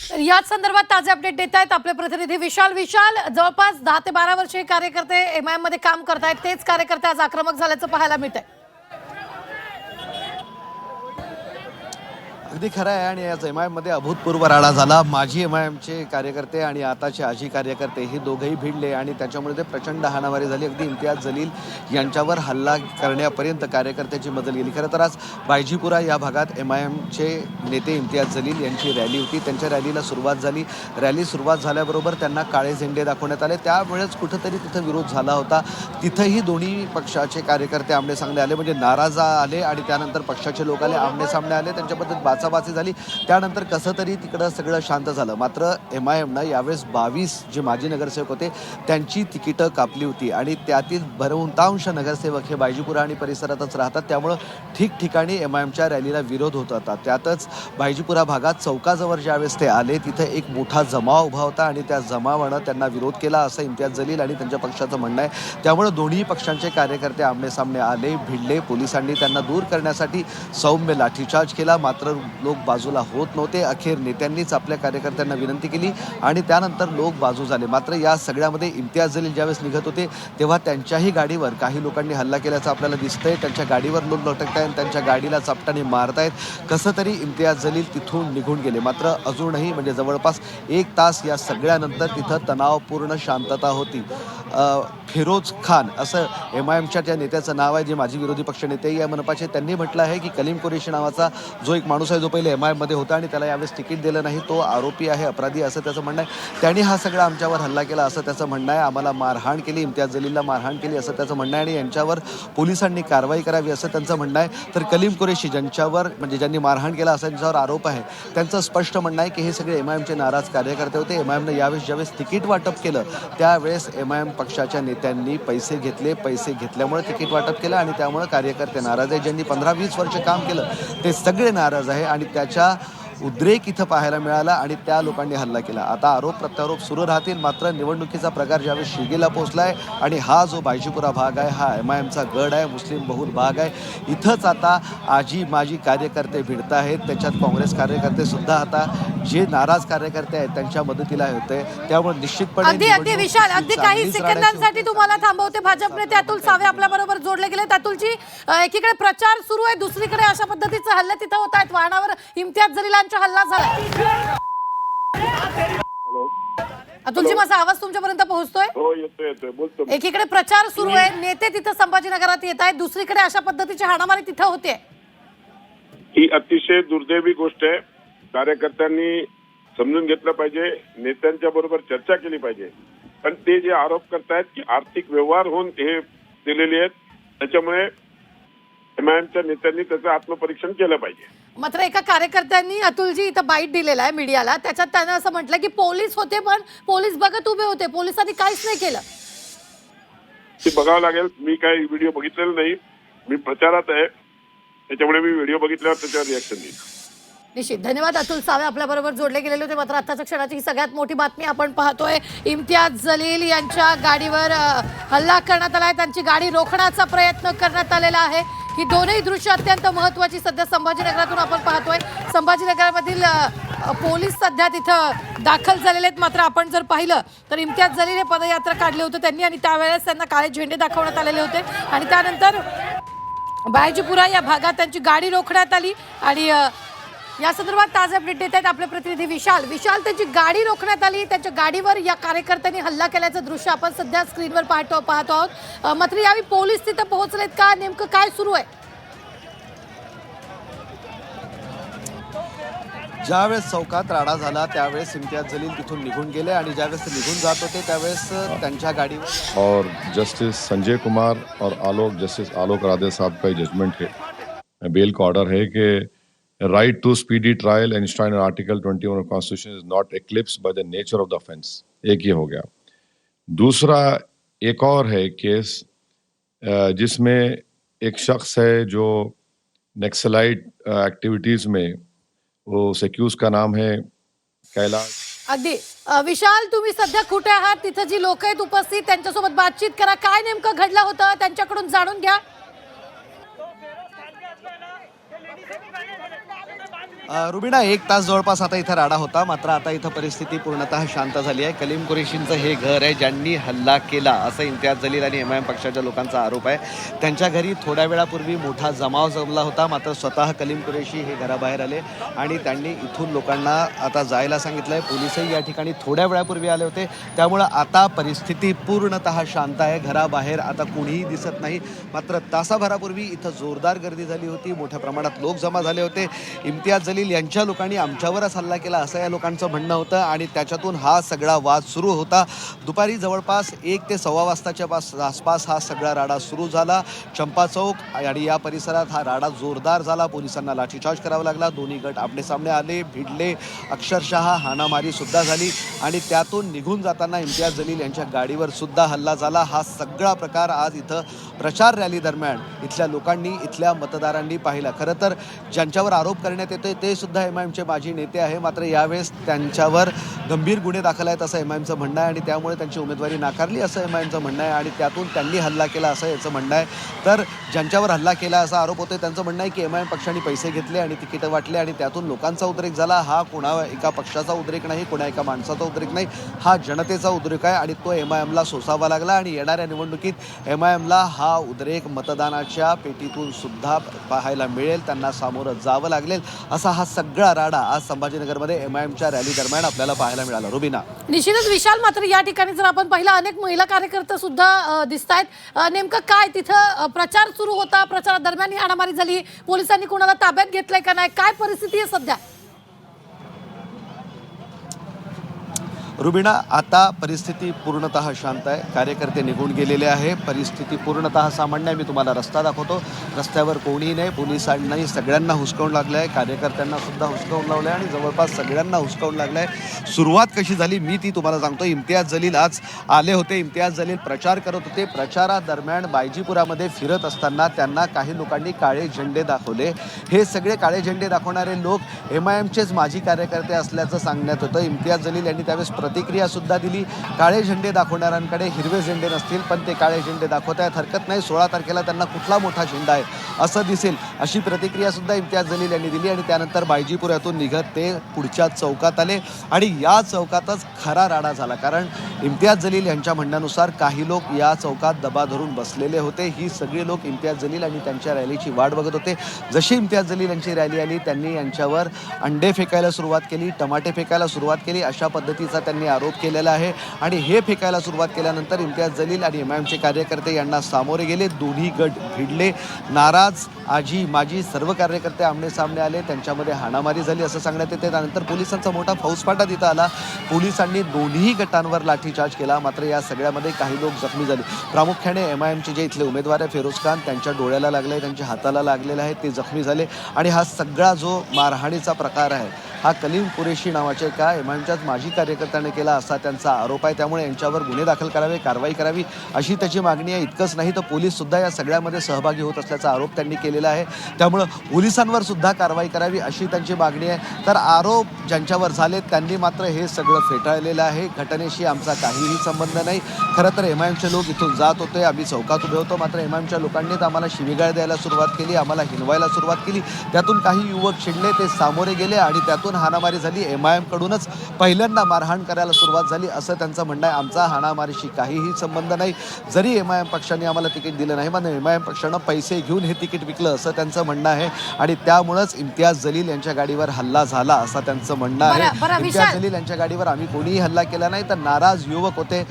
तर याच संदर्भात ताजे अपडेट देत आहेत आपले प्रतिनिधी विशाल। जवळपास 10 ते 12 वर्षीय कार्यकर्ते एमआयएम मध्ये काम करतायत, तेच कार्यकर्ते आज आक्रमक झाल्याचं पाहायला मिळतंय। अगदी खरं आहे आणि याच एमआयएममध्ये अभूतपूर्व राडा झाला। माजी एमआयएमचे कार्यकर्ते आणि आताचे आजी कार्यकर्ते हे दोघेही भिडले आणि त्याच्यामुळे ते प्रचंड हाणामारी झाली। अगदी इम्तियाज जलील यांच्यावर हल्ला करण्यापर्यंत कार्यकर्त्याची मजल गेली। खरं तर आज बायजीपुरा या भागात एमआयएमचे नेते इम्तियाज जलील यांची रॅली होती। त्यांच्या रॅलीला सुरुवात झाली। रॅली सुरुवात झाल्याबरोबर त्यांना काळे झेंडे दाखवण्यात आले। त्यावेळेस कुठंतरी तिथं विरोध झाला होता। तिथंही दोन्ही पक्षाचे कार्यकर्ते आमने-सामने आले, म्हणजे नाराज आले आणि त्यानंतर पक्षाचे लोक आले, आमने-सामने आले, त्यांच्याबद्दल बाचाबाची झाली। त्यानंतर कसं तरी तिकडं सगळं शांत झालं। मात्र एमआयएमनं यावेळेस 22 जे माजी नगरसेवक होते त्यांची तिकीटं कापली होती आणि त्यातील बहुतांश नगरसेवक हे बायजीपुरा आणि परिसरातच राहतात। त्यामुळं ठिकठिकाणी एमआयएमच्या रॅलीला विरोध होत होता। त्यातच बायजीपुरा भागात चौकाजवळ ज्यावेळेस ते आले तिथे एक मोठा जमाव उभा होता आणि त्या जमावानं त्यांना विरोध केला असं इम्तियाज जलील आणि त्यांच्या पक्षाचं म्हणणं आहे। त्यामुळे दोन्ही पक्षांचे कार्यकर्ते आमने-सामने आले, भिडले। पोलिसांनी त्यांना दूर करण्यासाठी सौम्य लाठीचार्ज केला, मात्र लोक बाजूला होत नव्हते। अखेर नेत्यांनीच आपल्या कार्यकर्त्यांना विनंती केली आणि त्यानंतर लोक बाजू झाले। मात्र या सगळ्यामध्ये इम्तियाज जलील ज्यावेळेस निघत होते तेव्हा त्यांच्याही गाडीवर काही लोकांनी हल्ला केल्याचं आपल्याला दिसतंय। त्यांच्या गाडीवर लोक लटकतायत, त्यांच्या गाडीला चापटाने मारतायत। कसं तरी इम्तियाज जलील तिथून निघून गेले। मात्र अजूनही म्हणजे जवळपास 1 तास या सगळ्यानंतर तिथं तणावपूर्ण शांतता होती। फिरोज खान असं एमआयएमच्या त्या नेत्याचं नाव आहे, जे माजी विरोधी पक्षनेते या मनपाचे। त्यांनी म्हटलं आहे की कलीम कुरेशी नावाचा जो एक माणूस आहे जो पहिले एमआयएममध्ये होता आणि त्याला यावेळेस तिकीट दिलं नाही, तो आरोपी आहे, अपराधी असं त्याचं म्हणणं आहे। त्यांनी हा सगळा आमच्यावर हल्ला केला असं त्याचं म्हणणं आहे। आम्हाला मारहाण केली, इम्तियाज जलीलला मारहाण केली असं त्याचं म्हणणं आहे आणि यांच्यावर पोलिसांनी कारवाई करावी असं त्यांचं म्हणणं आहे। तर कलीम कुरेशी ज्यांच्यावर म्हणजे ज्यांनी मारहाण केला असं त्यांच्यावर आरोप आहे, त्यांचं स्पष्ट म्हणणं आहे की हे सगळे एमआयएमचे नाराज कार्यकर्ते होते। एमआयएमनं यावेळेस ज्यावेळेस तिकीट वाटप केलं त्यावेळेस एमआयएम पक्षाच्या नेत्यांनी पैसे घेतल्यामुळे तिकीट वाटप केलं आणि त्यामुळे कार्यकर्ते नाराज आहे। ज्यांनी 15-20 वर्ष काम केलं ते सगळे नाराज आहे आणि त्याच्या उद्रेक इथं पाहायला मिळाला आणि त्या लोकांनी हल्ला केला। आता आरोप प्रत्यारोप सुरू राहतील, मात्र निवडणुकीचा प्रकार ज्यावेळेस शिगेला पोहोचलाय आणि हा जो बायजीपुरा भाग आहे हा एमआयएमचा गड आहे, मुस्लिम बहुल भाग आहे। इथंच आता आजी माजी कार्यकर्ते भिडत आहेत। त्याच्यात काँग्रेस कार्यकर्ते सुद्धा आता जे नाराज कार्यकर्ते आहेत त्यांच्या मदतीला होते। त्यामुळे निश्चितपणे अगदी विशाल, अगदी काही सेकंदांसाठी तुम्हाला थांबवते। भाजप नेते अतुल सावे आपल्या बरोबर जोडले गेलेत। अतुलजी, एकीकडे प्रचार सुरू आहे, दुसरीकडे अशा पद्धतीचे हल्ले तिथं होत आहेत। वाहनावर इम्तियाज जलीलांचा हल्ला झाला। अतुलजी, माझा आवाज तुमच्यापर्यंत पोहोचतोय? हो, येतोय बोलतो। एकीकडे प्रचार सुरू आहे, नेते तिथं संभाजीनगरात येत आहेत, दुसरीकडे अशा पद्धतीची हाणामारी तिथं होते। ही अतिशय दुर्दैवी गोष्ट आहे। कार्यकर्त्यांनी समजून घेतलं पाहिजे, नेत्यांच्या बरोबर चर्चा केली पाहिजे। पण ते जे आरोप करतायत की आर्थिक व्यवहार होऊन हे दिलेले आहेत, त्याच्यामुळे एमआयएमच्या नेत्यांनी त्याचं आत्मपरीक्षण केलं पाहिजे। मात्र एका कार्यकर्त्यांनी अतुलजी इथं बाईट दिलेला आहे मीडियाला, त्याच्यात त्यानं असं म्हटलं की पोलीस होते पण पोलीस बघत उभे होते, पोलिसांनी काहीच नाही केलं। ते बघावं लागेल। मी काही व्हिडिओ बघितलेला नाही, मी प्रचारात आहे, त्याच्यामुळे मी व्हिडिओ बघितल्यावर त्याच्यावर रिॲक्शन देईन। निश्चित। धन्यवाद अतुल सावे आपल्या बरोबर जोडले गेलेले होते। मात्र आताच्या क्षणाची ही सगळ्यात मोठी बातमी आपण पाहतोय, इम्तियाज जलील यांच्या गाडीवर हल्ला करण्यात आलाय, त्यांची गाडी रोखण्याचा प्रयत्न करण्यात आलेला आहे। ही दोनही दृश्य अत्यंत महत्त्वाची सध्या संभाजीनगरातून आपण पाहतोय। संभाजीनगरामधील पोलीस सध्या तिथं दाखल झालेले आहेत। मात्र आपण जर पाहिलं तर इम्तियाज जलील हे पदयात्रा काढले होते त्यांनी आणि त्यावेळेस त्यांना काळे झेंडे दाखवण्यात आलेले होते आणि त्यानंतर बायजीपुरा या भागात त्यांची गाडी रोखण्यात आली आणि या संदर्भात ताजे अपडेट देत आहेत आपले प्रतिनिधी विशाल। त्यांची गाडी रोखण्यात आली, त्यांच्या गाडीवर या कार्यकर्त्यांनी हल्ला केल्याचं दृश्य आपण सध्या स्क्रीनवर पाहतो आहोत। मात्र यावेळी पोलीस तिथं पोहोचलेत का, नेमकं काय सुरू आहे? ज्यावेळेस चौकात राडा झाला त्यावेळेस इम्तियाज जलील तिथून निघून गेले आणि ज्यावेळेस ते निघून जात होते त्यावेळेस त्यांच्या गाडीवर और जस्टिस संजय कुमार और जस्टिस आलोक राधे साहब का जजमेंट है, बेल का ऑर्डर है कि right to speedy trial enshrined in Article 21 of Constitution is not eclipsed by the nature of the offense। एक ये हो गया। दूसरा एक और है केस जिसमें एक शख्स है जो नक्सलाइट एक्टिविटीज में वो एक्यूज का नाम है कैलाश। अगदी विशाल, तुम्ही सध्या कुठे आहात? तिथं जी लोक आहेत उपस्थित त्यांच्यासोबत बातचीत करा, काय नेमकं घडलं होतं त्यांच्याकडून जाणून घ्या। रुबीना 1 तास जवळपास आता इथं राडा होता, मात्र आता इथं परिस्थिती पूर्णतः शांत झाली आहे. कलीम कुरेशींचं हे घर आहे ज्यांनी हल्ला केला असं इम्तियाज जलील आणि एमआयएम पक्षाच्या लोकांचा आरोप आहे. त्यांच्या घरी थोड्या वेळापूर्वी मोठा जमाव जमला होता, मात्र स्वतः कलीम कुरेशी हे घराबाहेर आले आणि त्यांनी इथून लोकांना आता जायला सांगितलं आहे. पोलिसही या ठिकाणी थोड्या वेळापूर्वी आले होते, त्यामुळं आता परिस्थिती पूर्णतः शांत आहे. घराबाहेर आता कुणीही दिसत नाही. मात्र तासाभरापूर्वी इथं जोरदार गर्दी झाली होती, मोठ्या प्रमाणात लोक जमा झाले होते. इम्तियाज जलील यांच्या लोकांनी आमच्यावरच हल्ला केला असं या लोकांचं म्हणणं होतं आणि त्याच्यातून हा सगळा वाद सुरू होता. दुपारी जवळपास 1 ते सव्वा वाजताच्या आसपास हा सगळा राडा सुरू झाला. चंपा चौक आणि या परिसरात हा राडा जोरदार झाला. पोलिसांना लाठीचार्ज करावा लागला. दोन्ही गट आमनेसामने आले, भिडले, अक्षरशः हाणामारी सुद्धा झाली आणि त्यातून निघून जाताना इम्तियाज जलील यांच्या गाडीवर सुद्धा हल्ला झाला. हा सगळा प्रकार आज इथं प्रचार रॅली दरम्यान इथल्या लोकांनी, इथल्या मतदारांनी पाहिला. खरं तर ज्यांच्यावर आरोप करण्यात येतोय ते सुद्धा एमआयएमचे माजी नेते आहे, मात्र यावेळेस त्यांच्यावर गंभीर गुन्हे दाखल आहेत असं एमआयएमचं म्हणणं आहे आणि त्यामुळे त्यांची उमेदवारी नाकारली असं एमआयएमचं म्हणणं आहे आणि त्यातून त्यांनी हल्ला केला असं याचं म्हणणं आहे. तर ज्यांच्यावर हल्ला केला असा आरोप होतोय त्यांचं म्हणणं आहे की एमआयएम पक्षाने पैसे घेतले आणि तिकीटं वाटले आणि त्यातून लोकांचा उद्रेक झाला. हा कोणा एका पक्षाचा उद्रेक नाही, कोणा एका माणसाचा उद्रेक नाही, हा जनतेचा उद्रेक आहे आणि तो एमआयएमला सोसावा लागला आणि येणाऱ्या निवडणुकीत एमआयएमला हा उद्रेक मतदानाच्या पेटीतून सुद्धा पाहायला मिळेल, त्यांना सामोरं जावं लागेल. असा हा सगळा राडा आज संभाजीनगरमध्ये एमआयएमच्या रॅली दरम्यान आपल्याला पाहायला मिळाला. रुबीना, निश्चितच विशाल, मात्र या ठिकाणी जर आपण पाहिलं अनेक महिला कार्यकर्ते सुद्धा दिसत आहेत. नेमकं काय तिथं प्रचार सुरू होता, प्रचारादरम्यान ही हाणामारी झाली, पोलिसांनी कोणाला ताब्यात घेतलंय का नाही, काय परिस्थिती आहे सध्या? रुबीना, आता परिस्थिती पूर्णतः शांत आहे. कार्यकर्ते निघून गेलेले आहे. परिस्थिती पूर्णतः सामान्य आहे. मी तुम्हाला रस्ता दाखवतो. रस्त्यावर कोणीही नाही. पोलिसांनाही सगळ्यांना हुसकावून लागलं आहे, कार्यकर्त्यांना सुद्धा हुसकावून लावलं आहे आणि जवळपास सगळ्यांना हुसकावून लागलं आहे. सुरुवात कशी झाली मी ती तुम्हाला सांगतो. इम्तियाज जलील आज आले होते. इम्तियाज जलील प्रचार करत होते. प्रचारादरम्यान बायजीपुरामध्ये फिरत असताना त्यांना काही लोकांनी काळे झेंडे दाखवले. हे सगळे काळे झेंडे दाखवणारे लोक एमआयएमचेच माजी कार्यकर्ते असल्याचं सांगण्यात होतं. इम्तियाज जलील यांनी त्यावेळेस प्रतिक्रिया सुद्धा दिली. काळे झेंडे दाखवणाऱ्यांकडे हिरवे झेंडे नसतील, पण ते काळे झेंडे दाखवतायत, हरकत नाही. 16 तारखेला त्यांना कुठला मोठा झेंडा आहे असं दिसेल, अशी प्रतिक्रिया सुद्धा इम्तियाज जलील यांनी दिली आणि त्यानंतर बायजीपुरातून निघत ते पुढच्या चौकात आले आणि या चौकातच खरा राडा झाला. कारण इम्तियाज जलील यांच्या म्हणण्यानुसार काही लोक या चौकात दबा धरून बसलेले होते. ही सगळी लोक इम्तियाज जलील आणि त्यांच्या रॅलीची वाट बघत होते. जशी इम्तियाज जलील यांची रॅली आली, त्यांनी यांच्यावर अंडे फेकायला सुरुवात केली, टमाटे फेकायला सुरुवात केली. अशा पद्धतीचा त्यांनी आरोप केलेला आहे आणि हे फेकायला सुरुवात केल्यानंतर इम्तियाज जलील आणि एमआयएमचे कार्यकर्ते यांना सामोरे गेले. दोन्ही गट भिडले. नाराज आजी माजी सर्व कार्यकर्ते आमने सामने आले. त्यांच्यामध्ये हाणामारी झाली असं सांगण्यात येते. त्यानंतर पोलिसांचा मोठा फौजफाटा तिथं आला. पोलिसांनी दोन्ही गटांवर लाठीचार्ज केला. मात्र या सगळ्यामध्ये काही लोक जखमी झाले. प्रामुख्याने एमआयएमचे जे इथले उमेदवार आहे फिरोज खान, त्यांच्या डोळ्याला लागले, त्यांच्या हाताला लागलेलं आहे, ते जखमी झाले आणि हा सगळा जो मारहाणीचा प्रकार आहे हा कलीम कुरेशी नावाच्या एका एमआयएमच्याच माजी कार्यकर्त्याने केला असा त्यांचा आरोप आहे. त्यामुळे यांच्यावर गुन्हे दाखल करावे, कारवाई करावी अशी त्याची मागणी आहे. इतकंच नाही तर पोलीस सुद्धा या सगळ्यामध्ये सहभागी होत असल्याचा आरोप त्यांनी केलेला आहे. त्यामुळं पोलिसांवर सुद्धा कारवाई करावी अशी त्यांची मागणी आहे. तर आरोप ज्यांच्यावर झालेत त्यांनी मात्र हे सगळं फेटाळलेलं आहे. घटनेशी आमचा काहीही संबंध नाही. खरं तर एमआयएमचे लोक इथून जात होते, आम्ही चौकात उभे होतो, मात्र एमआयएमच्या लोकांनीच आम्हाला शिवीगाळ द्यायला सुरुवात केली, आम्हाला हिनवायला सुरुवात केली. त्यातून काही युवक चिडले, ते सामोरे गेले आणि त्यातून हाणामारी झाली. एमआयएम कडूनच पहिल्यांदा मारहाण करायला सुरुवात झाली असं त्यांचं म्हणणं आहे. आमचा हाणामारीशी काहीही संबंध नाही. जरी एमआयएम पक्षाने आम्हाला तिकीट दिलं नाही, पण एमआयएम पक्षानं पैसे घेऊन हे तिकीट विकलं असं त्यांचं म्हणणं आहे आणि त्यामुळंच इम्तियाज जलील यांच्या गाडीवर हल्ला झाला असं त्यांचं म्हणणं आहे. इम्तियाज जलील यांच्या गाडीवर आम्ही कोणीही हल्ला केला नाही, तर नाराज युवक होते.